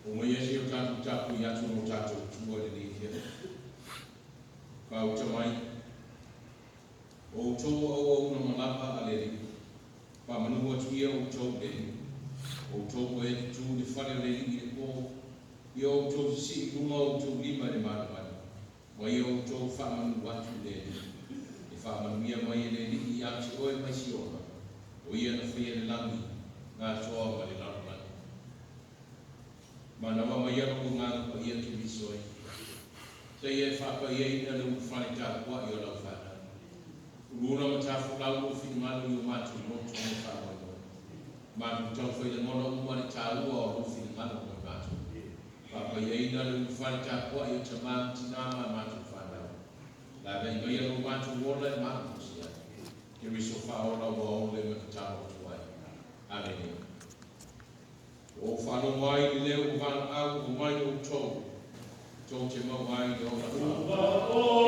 O mai esi o tātou tāpu i atu no tātou tua de kia. Ka o tamai. O tō au na malapa a le ri. Pa manua tuia o tō le ri. O tō ko e tu le whare le ri e pō. I o tō si kuma o tō lima le mana mana. Mai o tō whamanu watu le ri. E whamanu mia mai e le ri i ati oe mai si ona. O ia na whia le langi. Ngā toa ma le lana mana. Mana mama ia ko ngā ko ia ki visoi. Te ia whaka ia ina le uwhane tā kua i o lau whana. Uruna ma tā whakau o whini manu i o mātu i motu o whāwai. Mātu tau whai le ngona umane tā ua o whini manu o mātu. Whaka ia ina le uwhane tā kua i o ta mātu tina mātu whanau. La vei mai alo mātu wola e mātu sia. Ke riso whaora wa o le makatāma o tuai. Amen. O whano mai ni leo o whana au o mai o tō. Tō te mau mai ni o na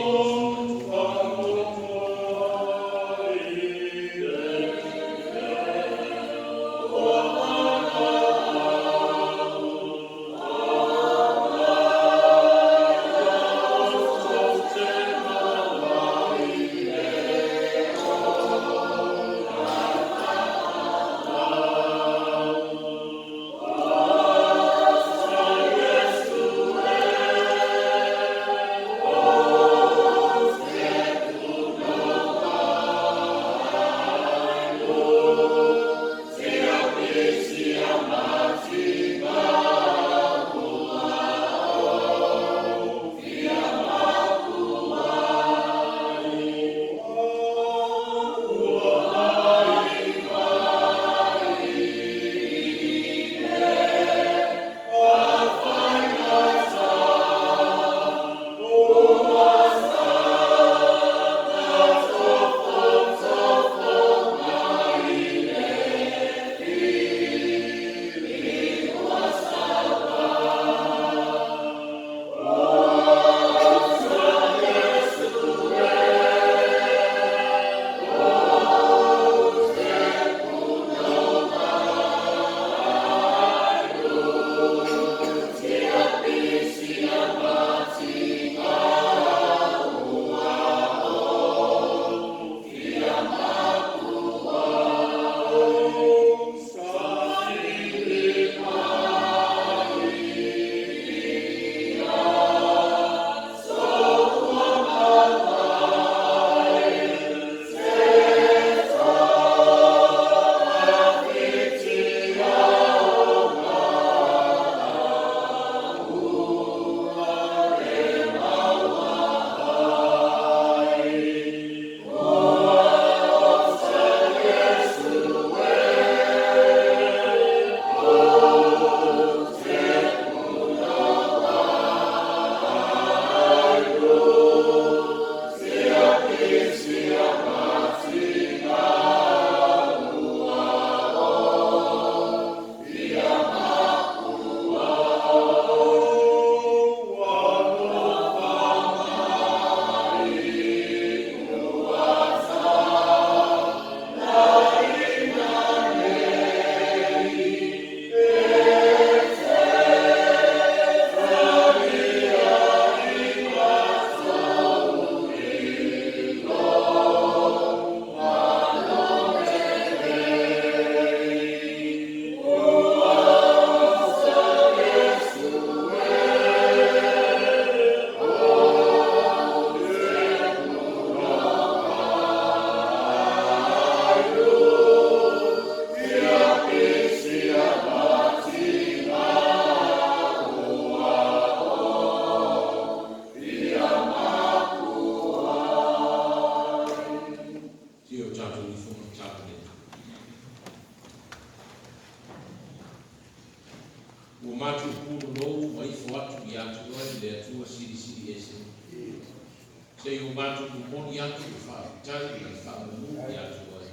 Sei o mātu ku moni atu ku whaatai na whaamamu i atu ai.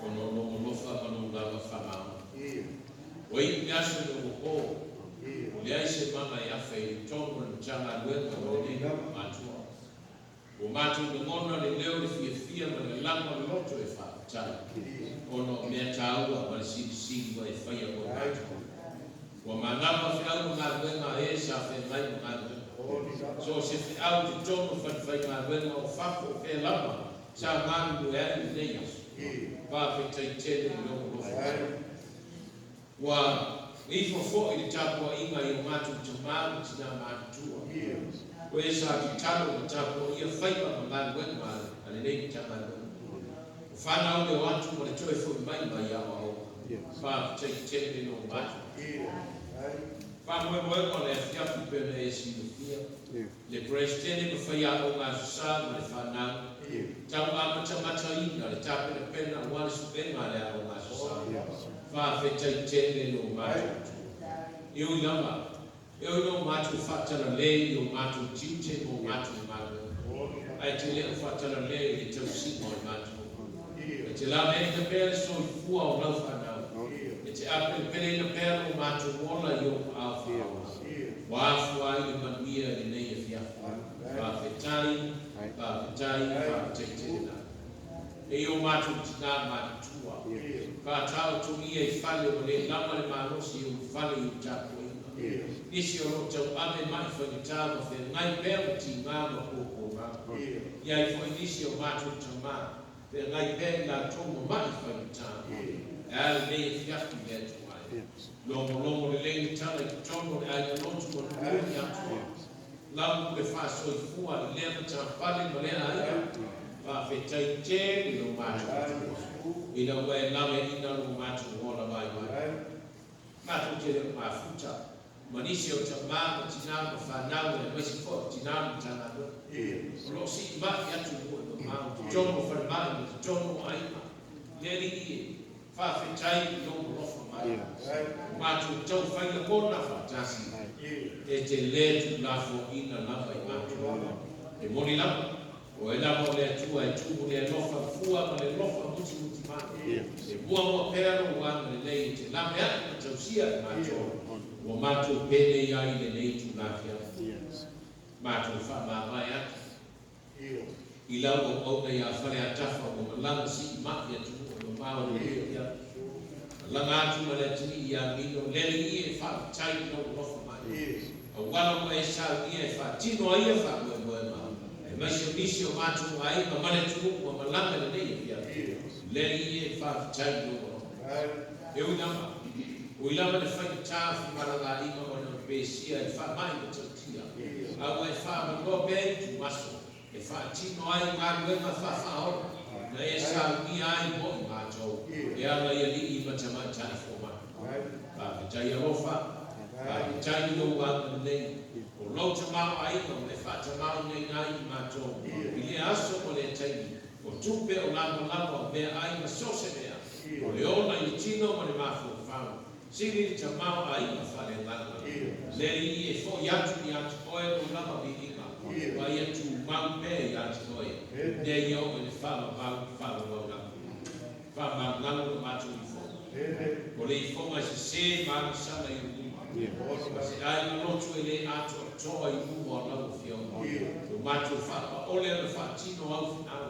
O no lofa manu lawa whanau. O i miasu no ko o le aise mama i awhai tonu na tanga luenga o le mātua. O mātu na mona le leo le fia ma le lama loto e whaatai. O no mea tāua ma le siri wa e whaia o mātu. O manama whiau sa fe mai ngā. So se fe au te tono whai ngā wenga o whako o fe lama, sa ngānu e ai nei asu. Pa fe tai tene i no rofa. Wa ifo fo i tapua inga i o mātu te mātu tina mātua. Ko e sa ki talo i tapua ia whaipa ma ngānu wenga ale nei ki tama wenga. Whanau me o atu mo le toi fo i mai mai awa o. Pa fe tai tene no mātu. Pa moe moe ko le fiapu pene e si lufia. Le prestene me whai ao ngā susā ma le whanau. Tau amata inga le tape le pena wale supenga le ao ngā susā. Fa fe tai tene no mātu. Iu lama. Iu no mātu whatara le i o mātu tinte o mātu mātu. Ai te leo whatara le i tau sima o mātu. E te la me te pere so i fua o lau whanau. E te ape pere na pere o mātu mola i o au whanau. Wa afu ai i manuia i nei e fiafu. Fa fe tai, fa tai tene na. E o mātu tina mātu tua. Ka tau tungi e whale o le lama le mārosi o whale i tapu inga. Nisi o ro tau ame mai whakitama whe ngai pēo ti ngā ma kōkō ngā. Iai fwai nisi o mātu tamā, whe ngai pēo ngā tongo mai whakitama. E ale nei e whiaki me atu ai. Lomo le leini tala ki tono le ai lotu o le kūni atu. Lau le whāsoi fua i lea ta whale ma lea aia. Pa whe tai tēni o mātu tua. Ina wai lawe ina lo mātu hola mai mai. Mātu te reo māfuta. Manisi o ta māma tina ma whanau e maisi fo tina ma tana no. Olo si maki atu mo no māma. Tono whare mai ma tono o aima. Neri i e. Whawhetai i no rofa mai. Mātu tau whaia kona whatasi. E te letu lafo ina lawa i mātu. E moni lama. O e lama o le atua e tumu le lofa fua ma le lofa muti mana. E mua mua pēro wana le nei te lame ati ma tausia e mātou. O mātou pēne i ai le nei tu lafia. Mātou wha māmai ati. I lau o au nei a whare a tafa o malanga si i maki atu o mao le ia. Langa atu ma le atini i a mino lele i e wha tai no lofa mai. A wala mo e sa i e wha tino ia wha moe moe mao. Maisha misi o mātu ai, ma mane tuku o malanga le nei e pia. Lere i e whaafitai no. E ui nama. Ui lama le whai tāwhi maranga ima o na pēsia e wha mai o tautia. Au e wha mangoa pēi tu maso. E wha tino ai ngā ruenga wha whaora. Na e sa mi ai mo i mātou. E ala i ali i matamai tai fōma. Whaafitai alofa. Whaafitai no wanga nei. O lau te mao aina o le whata mao nei nai i mātou. I le aso o le taimi. O tupe o lama lama o mea aina sose mea. O le ona i tino o le mafo whao. Siri te mao aina whale langa. Leri i e fo yatu i atu oe o lama mi inga. Wa i atu mau me i atu oe. Ne i o le whama mau whama mau langa. Whama langa o mātou i fo. O le i fo mai se maa sana i uma. Se ai lotu e le atu toa i uwa lau fio. O mātou whapa ole le whatino au finau.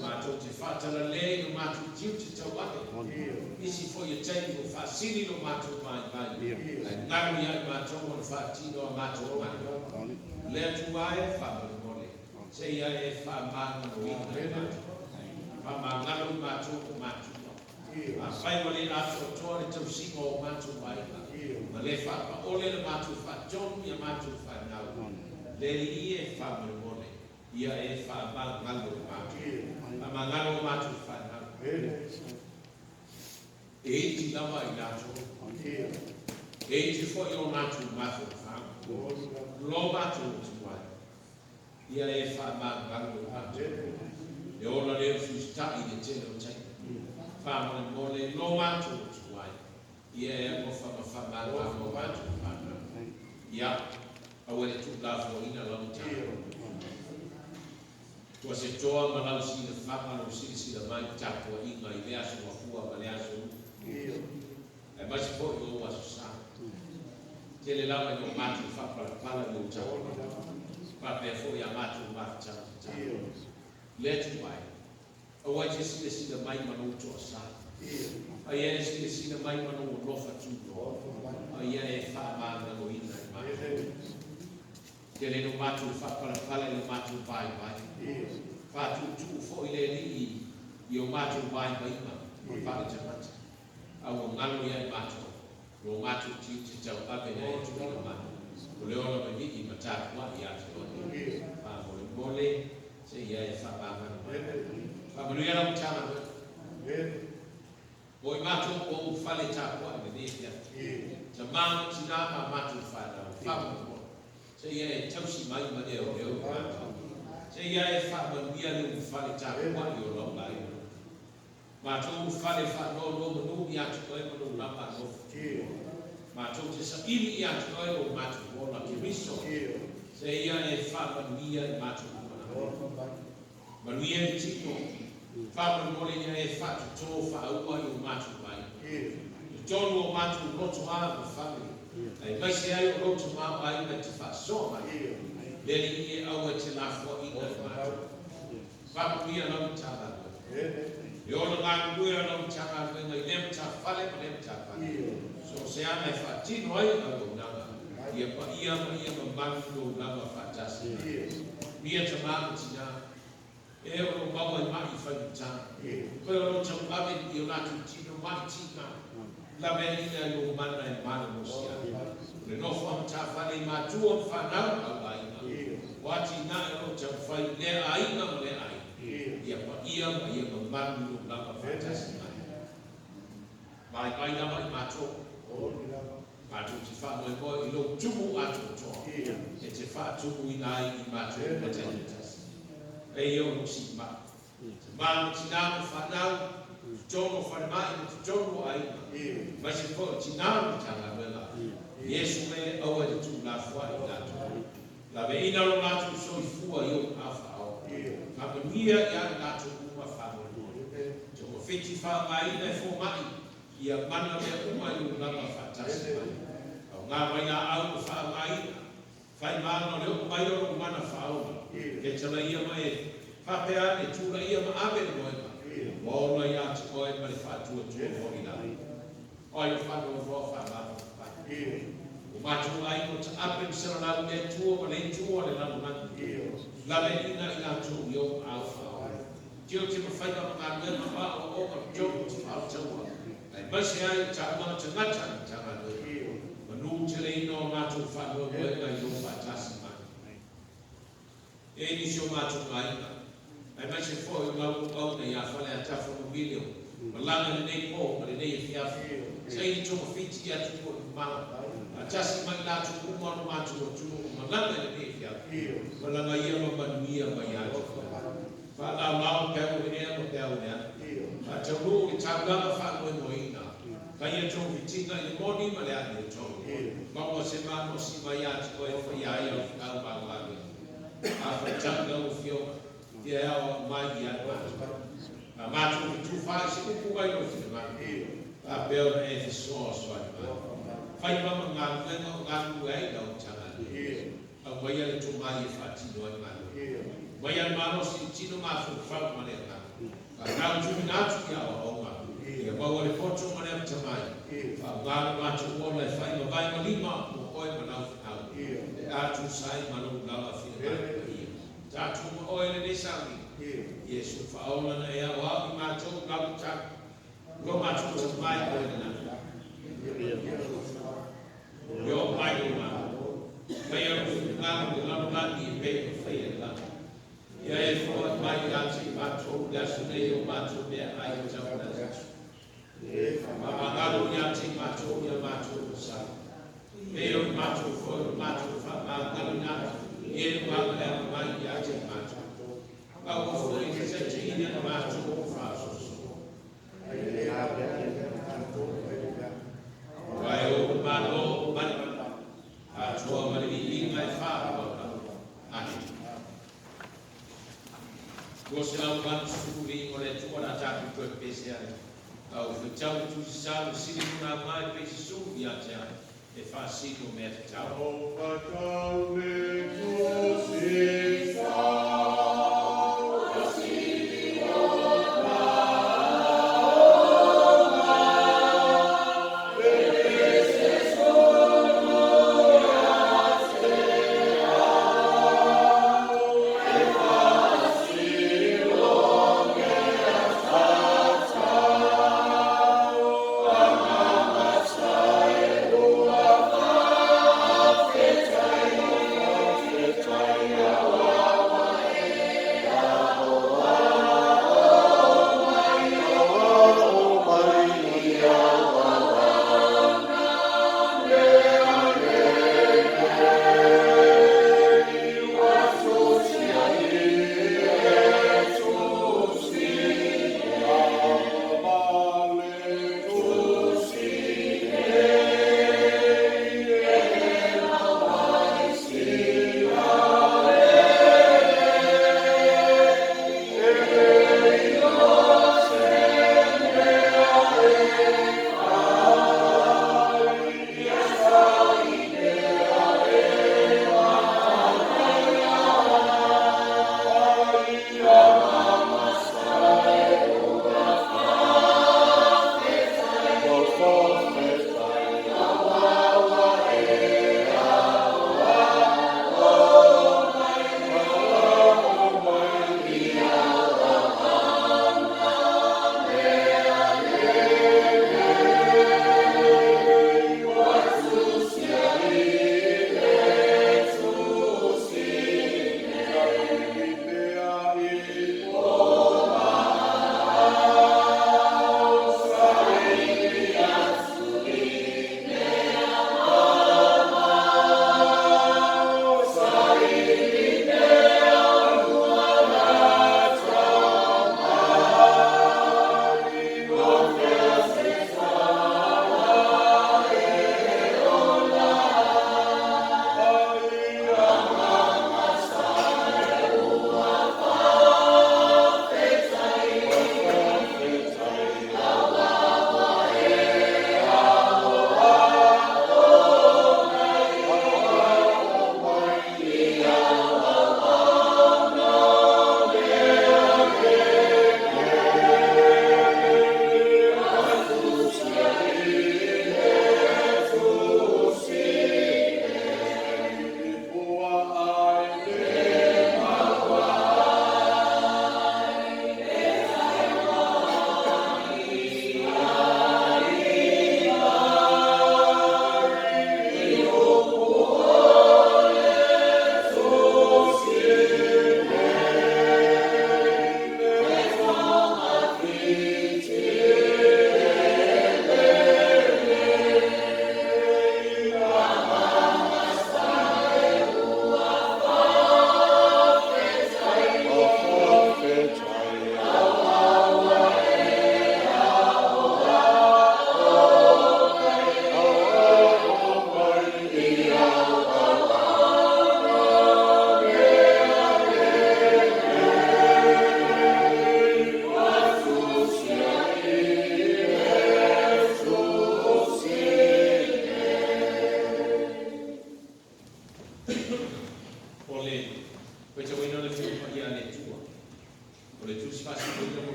Mātou te whatara le no mātou tiu te tau ake. Isi fo i taimi o whasiri no mātou mai mai. Ngaru i ai mātou o le whatino a mātou mai. Le atu ai e whapa mole. Se i ai e whamanga no ina le mātou. Whamanga no mātou o mātou. A whai wale atu o toa le tau singo o mātou mai mai. Ma le whapa ole le mātou whatonu i a mātou whanau. Le i e whamone. Ia e whamangalo mātou. A mangalo mātou whanau. E iti lama i nātou. E iti fo i o nātou mātou whanau. Lo mātou ti wai. Ia e whamangalo mātou. E ola leo sustai de tene o tai. Whamone mole lo mātou ti wai. Ia e mo whamangalo mātou whanau. Ia. Au e tu lafo ina lau tāko. Tua se toa ma lau sina whama lau sina mai tāko inga i lea so wafua ma lea so. E mai se po i o waso sa. Te le lau e no mātu whapala i o tāko. Pape e fo i a mātu mātu tāko. Le tu mai. Au ai te sina mai ma lau toa sa. Ai e sina mai ma lau lofa tu. Ai e whamanga o ina i mai. Te le no matu whakapala le matu pai pai. Whatu tu fo i le li i o matu pai pai ma. Whaka tamata. Au ngalo ia i matu. Ro matu ti te tau ape na e tuki na matu. O leo na mani i mataku wa i ate o ni. Mole mole se ia e whapamana. Whamanuia na mtama. O i matu o whale taku wa i ne te mamu tina ma matu whana. Whamanuia. Se ia e tausi mai ma e o leo matu. Se ia e whamanuia le whale taku wa i o lau mai. Matu whale whano no manu i atu koe manu lama no. Matu te sa ili i atu koe o matu wona ki miso. Se ia e whamanuia i matu wona. Manuia i tiko. Whamanuia ia e whatu tō whaua i o matu mai. Tonu o matu roto a o whame. Ai mai se ai o roto mau ai mai te whasoa mai. Leli i e au e te lafo i na matu. Whamanuia na mtala. Yo no ngā kuia no mtanga ngai nem ta fale ma nem ta fale. So se ana fa tino ai na o nanga. Ia pa ia ma mangu nanga fatasi. Ia te mamu tina. E o maua i mai fa ta. Ko o te ave i o natu tino mai tina. La menina no mana e mana no sia. Le no fa ta fale ma tu o fa na ai na. Wati na o te fai le ai na le ai. Ia pa ia ma mangu nanga fatasi mai. Mai na mai mato. Mato te fa mo ko i lo tumu ato to. E te fa tumu i nai i mato e te e yo si ma. Ma tina fa na tono fa mai tono ai. Ma se ko tina tanga vela. Yesu me o e tu na fa i na to. La ve ina lo mato so i fu yo afa. Ma mia ya na to uma fa. Jo fiti fa mai na fo mai. Ia mana me uma i na fatasi mai. Au ngā mai na au fa mai. Fai mana le mai o mana fa au. Ke tala ia mai fa pe ane tura ia ma ave no mai. Mo na ia te koe mai fa tu tu ho ina. Oi fa no vo fa ma. O matu ai ko te apen sera na le tu o le tu o le na na. La le ina tu yo au fa. Tio te fai ka ma ngā ma o jo au tau. Ai basi ai ta ma te ngata ta ma no. Manu te le no matu fa no e na yo fatasi mai. E ni so matu mai. Ai basi fo i au na ya fa le ta fo no video. Malanga le nei po ma le nei fia. Sai to fiti ya tu ma. Atasi mai la tu mo no matu tu malanga le nei fia. Malanga ia ma manuia mai ya. Fa la pe o ne mo pe o ne. A te ru i tanganga fa mo ina. Ka ia tō vitinga i moni ma le ane tō. Maua se mano si mai ati koe whai ai au whakau mawagi. A whaitanga o whio, tia ea mai i ane matu. A matu i tū whai se upu ai o whine matu. A peo na e whisoa soa i matu. Whai mama ngā nuenga o ngā nuei na o tanga. A mai ale tō mai e whatino ai matu. Mai ale mano si tino ngā whukau ma le ngā. Ka ngā tūmi nātu ki awa o ngā. Ia maua le poto ma le amtamai. Whaangāra matu o lai whai ma vai ma lima o oe ma nau whanau. E atu sai ma nau lawa whina mai ia. Tātu ma oe le nesangi. Iesu whaona na ea o au i mātou nau tak. Ro mātou ta mai oe na nau. Yo mai o nā. Mai au ngāma o nau nani e pēko whai e nau. Ia e whaot mai ati mātou gasu nei o mātou mea ai o tau na gasu. Mamagalu ya te mato ya mato sa. Eo mato for mato fa magalu na. Eo magalu mai ya te mato. Au for ke se te ina mato fa so. Vai o malo mana. A tua mari mai fa. Ani. Gosla ban suri ole tu ona ta ku especial. Au tau tu sa sini na mai pe su ya ta e fa sino me ta o pa tau me tu si sa This is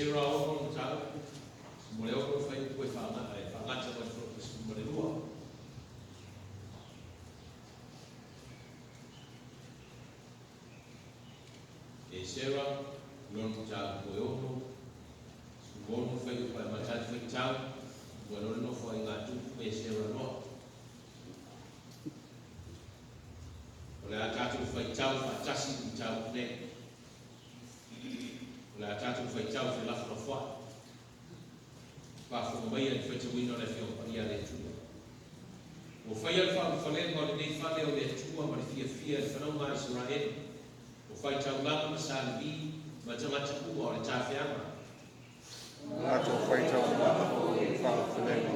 se ra o no tau mo le o fai ko fa na e fa na tsa ko mo le lua e se ra non tau ko o no mo fai ko ma tsa fai tau mo no fai nga tu e se ra no la tatu fai tau fa tasi i tau ne la tatu fai tau fa la fa fa fo mai e fai tau ino le fio pa ia le tu o fai al fa fa le mo le nei fa le o le tu ma le fia fa no ma Israel o fai tau la ma salvi ma tama tu o le ta fiama la to fai tau la fa fa le mo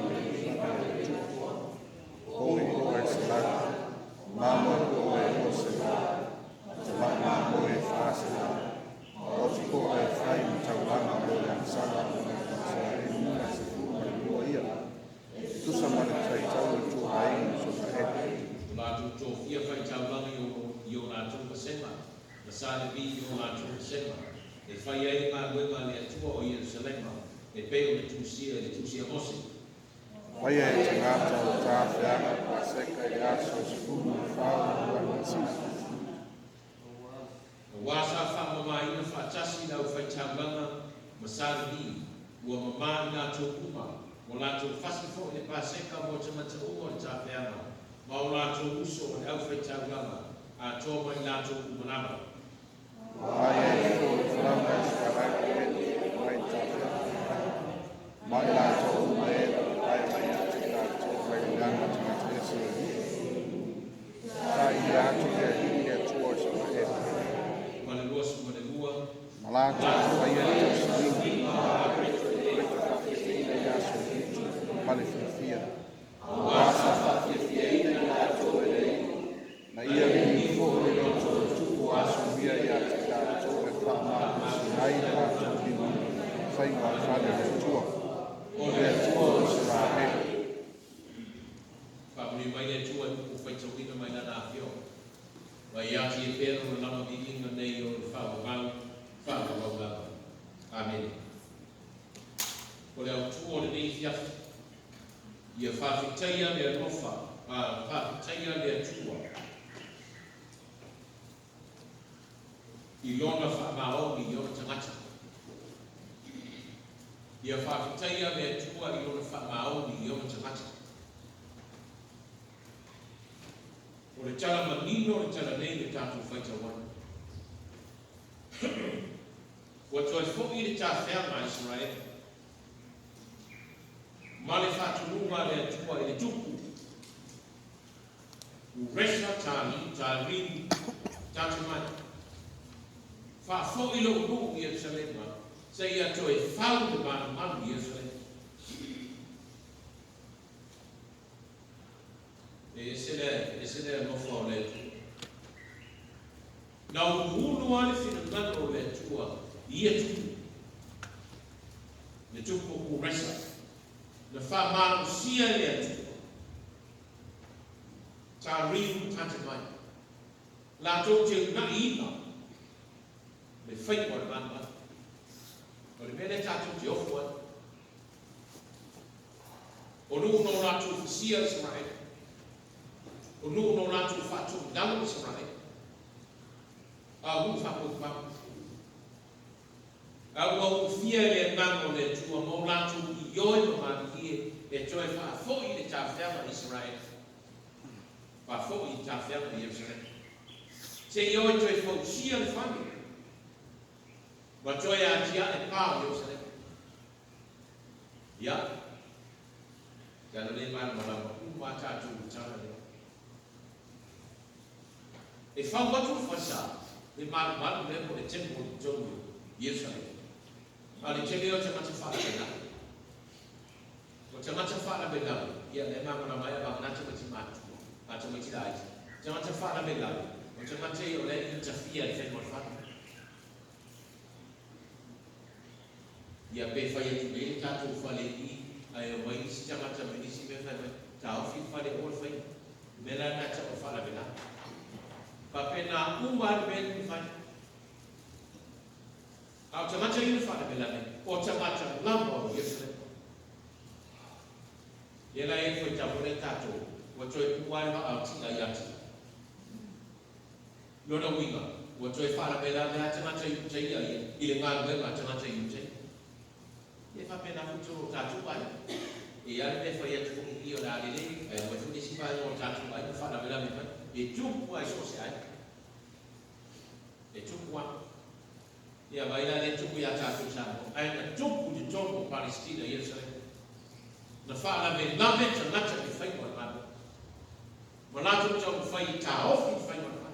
o i la Mama o e osela, te mama o e fasela, o tiko e fai mi taulanga o e ansala o e fasela e muna se fuma i lua ia. Tusa mani tai tau i tu haini so ka e. La tu to fia fai taulanga i o la tu pasema, na sale vi i o la tu pasema. E fai ai ma wema le atua o Yerusalema, e peo le tusia mosi. Fai e te ngata o tā whianga pa seka i aso skuma whāua ua nasi. Wasa wha mama ina wha tasi lau whai taulanga ma salibi ua mama ina tō kuma mo lātou whasifo e pa seka mo te mata umo le tā whianga ma o lātou uso le au whai taulanga a tō mai lātou kumanama. Fai e tō whanga skaraka e mai tā whianga. Mai lātou uma e ai mai ati lātou whai ngana tangata e sila. Tai i atu e hini e tō sa ma e. Malata fai e tō sili. Male whiwhia. Wasa whawhiwhia i nei lātou e rei. Na ia rini fōre o tō tuku aso mia i ati lātou e whamā si ai lātou hini. Whai ngā whane e tua. O le tua o se rā he. Whamuni mai e tua o whai tawina mai na whio. Wai ati e pēro na lama di inga nei o le whawamau. Whawamau. Amen. O le au tua o le nei fiafi. Ia whawhitaia le nofa. Whawhitaia le tua. I lona whamao i lona tangata. Ia whawhitaia le tua i lona whamao i lona tangata. O le tala manino le tala nei le tātou whaita wana. Wa toi fōi le tā wheanga Israel. Ma le whatununga le atua i le tuku. U resa tāni, tā rini, tātu mai. Wha fōi lo unu i Yerusalema. Se ia toi whau le mana manu i Yerusalema. Ese le nofa o le atua. Na unu ale fina mana o le atua i e tuku. Le tuku u resa. Le wha manu sia le atua. Tā rinu tāte mai. La tō te una ina. Le whai o le mana. O le mele tātou te ofu anu. O nuu no nātou whisia Israel. O nuu no nātou whātou dalu Israel. A hu whapo whapo. A ua uwhia le mango le tua mo nātou I ioi ma mani e toi whaafoi le tāwhianga Israel. Whaafoi le tāwhianga Israel. Se ioi toi whausia le whani. Ma toi a tia e pāo Jerusalem. Ia. Kana le mana malama uma tātou utana le. E whau watu whasa. Le mana mana le mo le tempo le tonu Jerusalem. Ma le tele o te mata whara bena. O te mata whara bena. Ia le mana mai a nata mati matu. Mata mati lai. Te mata whara bena. O te mata o le interfere le whenua whara. Ia pe whai atu me tātou whale I ai o mai si tamata me nisi me whai tā ofi whale o le whai. Mera nata o whala bena. Pa pe nā umar me ni whai. Au tamata I le whala bena me. O mata lama o Yerusalem. Ia e foi tapore tato. Wa toi puai ma au tina yati. Lona winga. Wa toi fara pela me ata mata yu te ia i le ngā ngā ata mata yu te. E fa pena futu tatu pai. E ale me fa ia tu i o la le e wa tu si pai o tatu pai fa la pela me pai. E tu ai so se ai. E tu wa. Ia vai la le tu ia tatu sa. Ai na tu di topo Palestina Yerusalem. Na fa la me la me ta mata ki fai mo ma. Mo la tu tu fai ta ofi fai mo ma.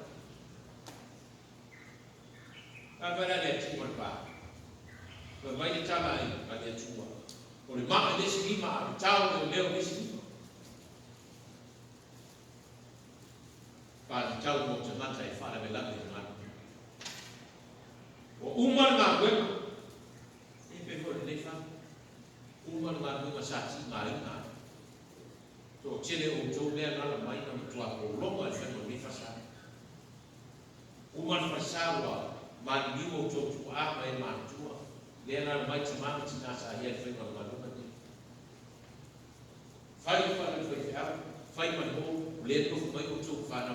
A vai la le tu mo pa. Wa mai le tala ai a le tu. O le maa le si ma le tau le leo le si. Pa le tau mo te mata e fa la me la me ma. O umar ma wema. E pe ko le fa. Umar ma wema sa ti ma ina. To chile o to le na la mai na to ko longa e fa no le fa sa. Umar fa sa wa ma ni o to tu a ma e ma tu. Le na mai te ma ti na sa ia fa no ma no ni. Fai fa le fai ma ho le to mai o to fa na.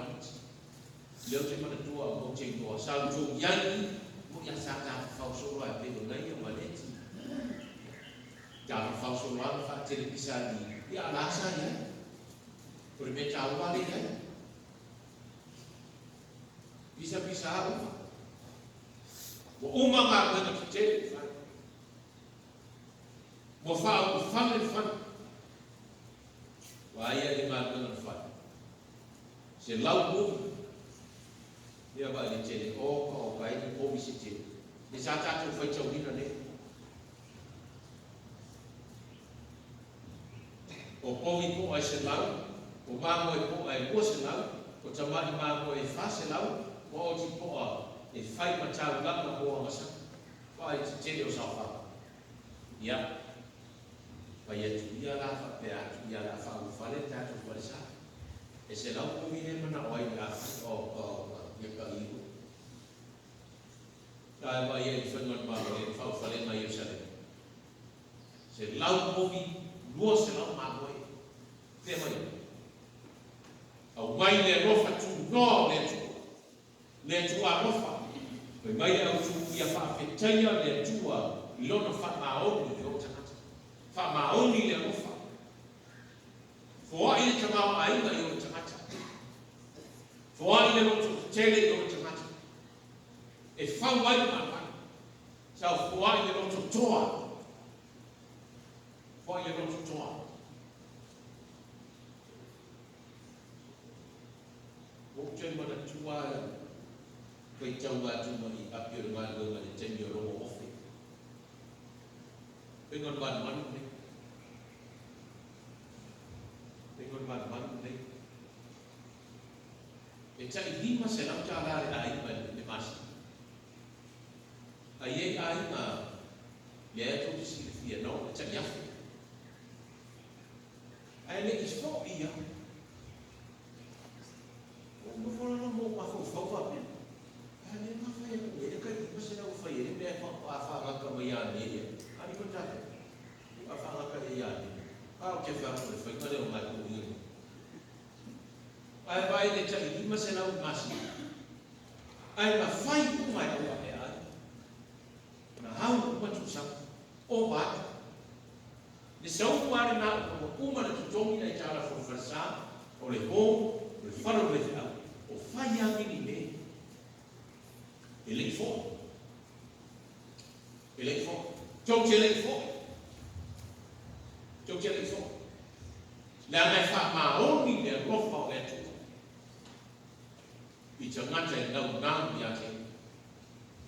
Le te ma tu a mo che ko sa tu yani mo ya sa ta fa so wa pe no nei ma le ti. Ja fa so wa fa te le pisa di. Ya la sa ya. Por me ta wa le ya. Bisa wa. Mo uma ma ko na te fa. Mo fa o fa le fa. Wa ia le ma ko na fa. Se lau mo. Ia ba le te o kai o visite. E sa ta tu fai tau hina ne. O povi po ai se lau, o mamo e po ai po se lau, o tamani mamo e fa se lau, o ti po a e fai matau lama po a masa. Pai te tele o sa fa. Ia. Pai e tu ia la fa pe atu, ia la fa u fale ta tu fale sa. E se lau povi ne mana o ai la o ia ka iu. Kai mai e whangat mamo e whau fale mai e sare. Se lau povi, lua se lau mamo e. Te mai. Au mai le rofa tu no le tu. Le tu a rofa. Kai mai au tu ia wha whetaya le tua lona wha maoni le o tanata. Wha maoni le rofa. Fua i le tamau ainga i o tanata. Fua i le roto tele i o tanata. E whau wai mapa. Sau fua i le roto toa. Fua i le roto toa. Te mana tua kai tau atu mai api o ngā runga le temi o rongo ofe. Pengon wāna manu nei. Pengon wāna manu nei. E tai lima se lau tā rāre a ima le masi. A iei a ima le ato te si le fia no, e tai afe. A ele is fo ia. Mo fora no mo afo fa pe. Ale ma fa e ka i pese na fa e me fa ka mai ani e. Ani ko ta. Fa ka e ani. O ke fa mo fa ka le o mai ko ni. Ai vai le ta i ma se na o masi. Ai ma fai ku mai o e ani. Na hau ma tu sa. O ba. Le sau kuare na o kuma na tu tongi na i tala fo fa o le ho, le faro le fa. Fai a mini me. Ele fo. Ele fo. Tau te ele fo. Tau te ele fo. Le anai wha maoni le rofa o etu. I te ngata e nau nāmu i ate.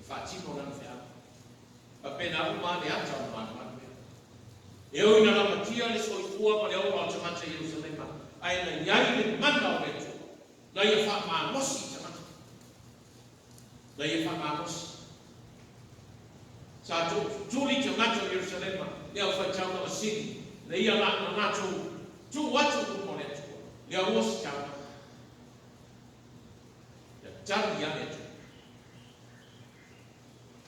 I wha tino nana whea. Pa pena uma le ata o manu manu mea. E oi na rama tia le soi fua ma le ora o te mata i Jerusalema. Ai na iai le mana o etu. Na ia wha māmosi tamata. Na ia wha māmosi. Sa tūli te ngata o Jerusalema, lea whai tau na sini. Na ia na ngatu, tū watu kumo le tua. Lea osi tau. Lea tari ane tu.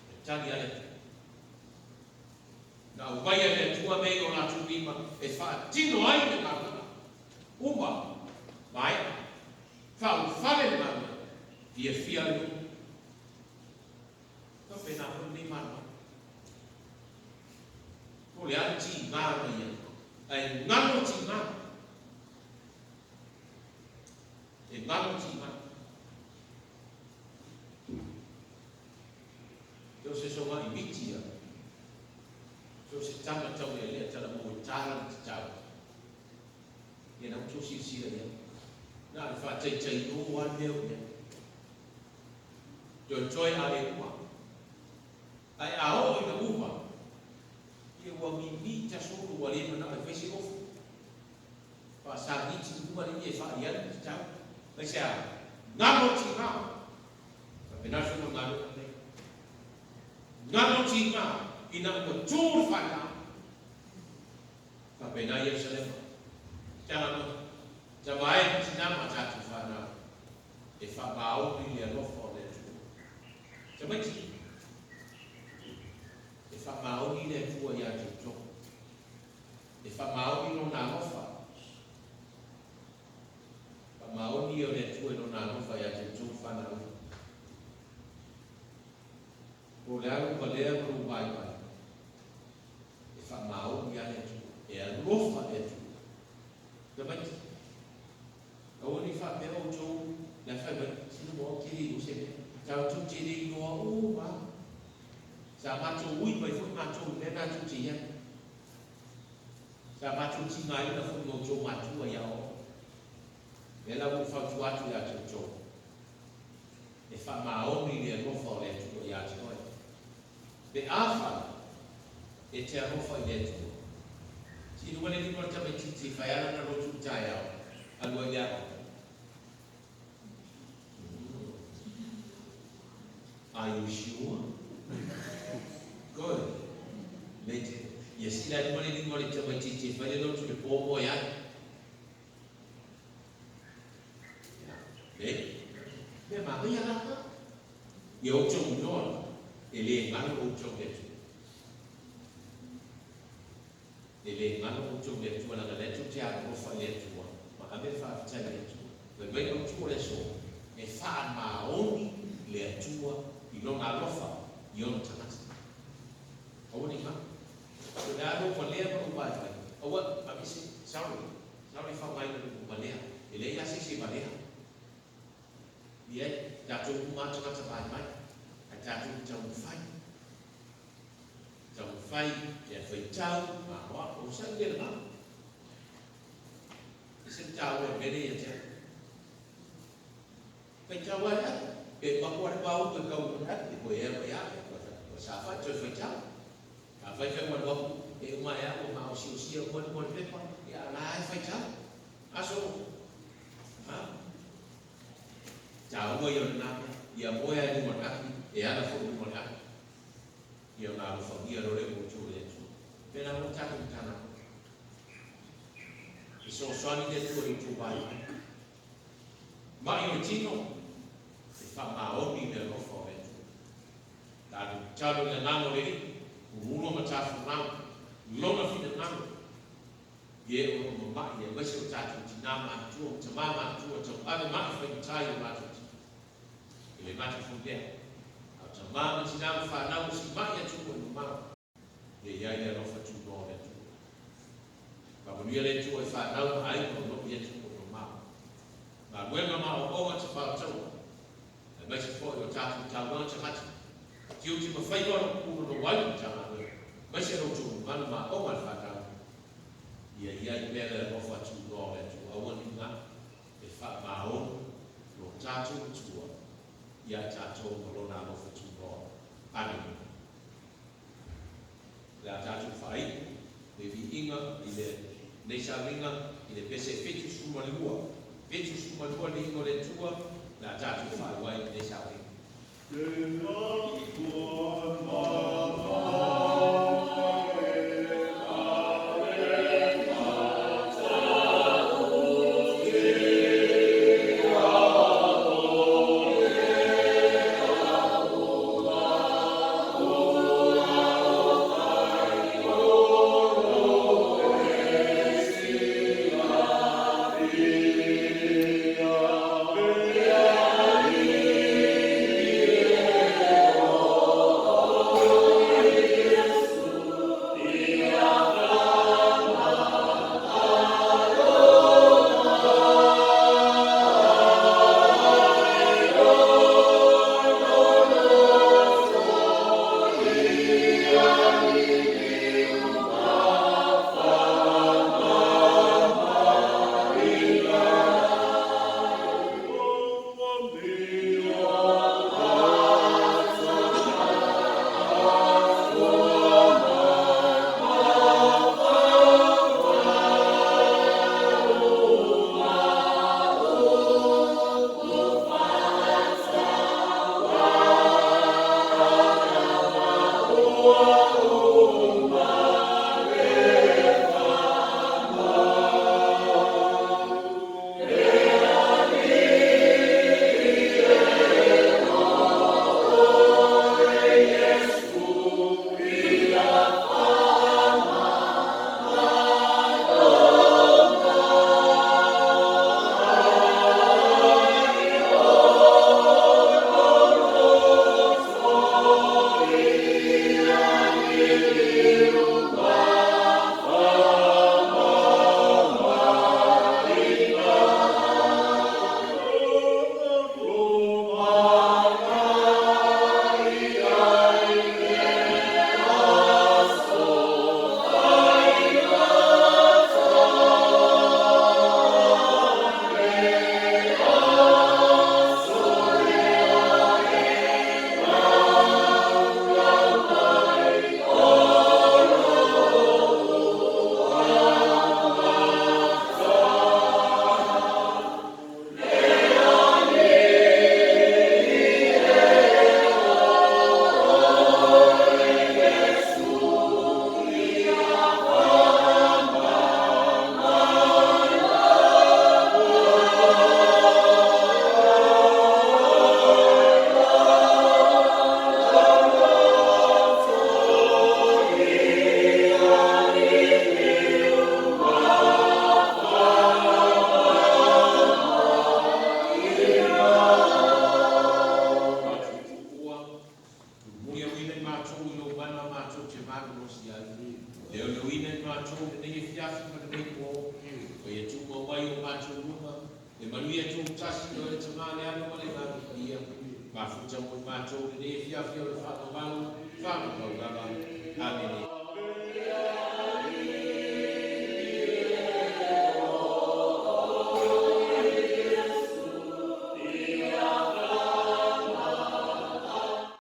Lea tari ane tu. Na uwai le tua mei o la tupima e whaatino ai le ngana. Uma, mai, whau whale mana, fia fia lu. Ka pena honi mana. Ko le ati mana ia, ai ngano ti mana. E ngano ti mana. Teo se songa I miti ia. Teo se tama tau ia lea tala mo I tāra te tau. Ia nau teo si sira ia. Nā le whātai tai o wan leo ia. Teo toi a e ua. Ai a o I na uwa. Ia ua mi ta soro ua lema na e whaisi ofu. Wha sa niti ua le ia wha ia te tau. Mai se a ngamo ti ngā. Ka penasu na ngaro ka nei. Ngano ti ngā, ina ua tūru whana. Ka pena ia salema. Tanga no, ta mai ti nama tatu whana. E wha mao ni le lofo le tu. Ta mai ti. E wha mao ni le tua ia te to. E wha mao ni no nā lofa. Wha mao ni o le tua no nā lofa ia te to whana. O le alu pa lea kuru vai vai. E wha mao ni ale tu. E a lofa e tu. Ka mai ti. Ka oni wha pera o tō. Na whai mai. Sino mo o kiri o se me. Tau tu kiri o a o wa. Sa mato ui mai fui mato. Nena tu ti ia. Sa mato ti ngai na fui o tō matua ia o. E la u whau tu atu ia te tō. E wha mao ni le lofa o le tu ia te oi. Pe awha, e te arofa I le tu. Si nuwane ni mo tame titi, whai ana na rotu tai au. Alua I ako. Are you sure? Good. Mete. Yes, ila nuwane ni mo tame titi, whai le rotu le pōmo ia. Me mama ia laka. Ia o tō mnona. E le ngano o tō le tu. E le ngano o tō le tu, ana le tu te arofa le tu. Ma ame whaafitai le tu. Pe mei o tu le so, e wha maoni le atua I lona arofa I ono tangata. Awa ni ma. So le arofa lea ma uwai vai. Awa, amisi, sorry wha mai na luku malea. E le ia sisi malea. Ie, dato kumata kata vai mai. Tatu tau whai. Tau whai, e whai tau, ma hoa, o sa ngere ma. E se tau e mene e te. Whai tau e a, e makua re pau ke kau kuna, e koe e whai a, e sa whai tau whai tau. A whai whai wana wapu, e uma e a, o ma o si o si o kone kone pepa, e a la e whai tau. Aso, ha? Tau ua I o nana, I a moea e ni monaki, e ana fo ni mona ia na lo fa ia lo le mo tu le tu pena mo ta ki kana I so swani de tu I tu bai ma io tino e fa ma oni le lo fo le tu da chalo le nano le uno ma ta fu na lo na fi de nano ye o mo ma ye ma so ta tu na ma tu ta ma tu ave ma fa ta yo ma tu ile ma tu fu de Mama si nāma whanau si mai atu o ni mama. Le iai le rofa tu no le tu. Pamunia le tu e whanau ai ko no i atu o ni mama. Ngā ruenga ma o onga te whaatau. E mai se fōi o tātu tāwanga te hati. Ki uti ma whai wano kūro no wai ta ngā. Mai se rotu mana ma onga le whanau. Ia iai mea le rofa tu no le tu. Aua ni ngā. E wha mao no tātu tua. Ia tātou no nā rofa tu. Ani. La tatu whai, le vi inga, I le neisa ringa, I le pese fetu sumalua. Fetu sumalua le ingo le tua, la tatu whai wai neisa ringa. Oh manuia tu tasi no le tamane ana mo le ia mafuta mo matou le fia fia le fa mau fa mo gaba amene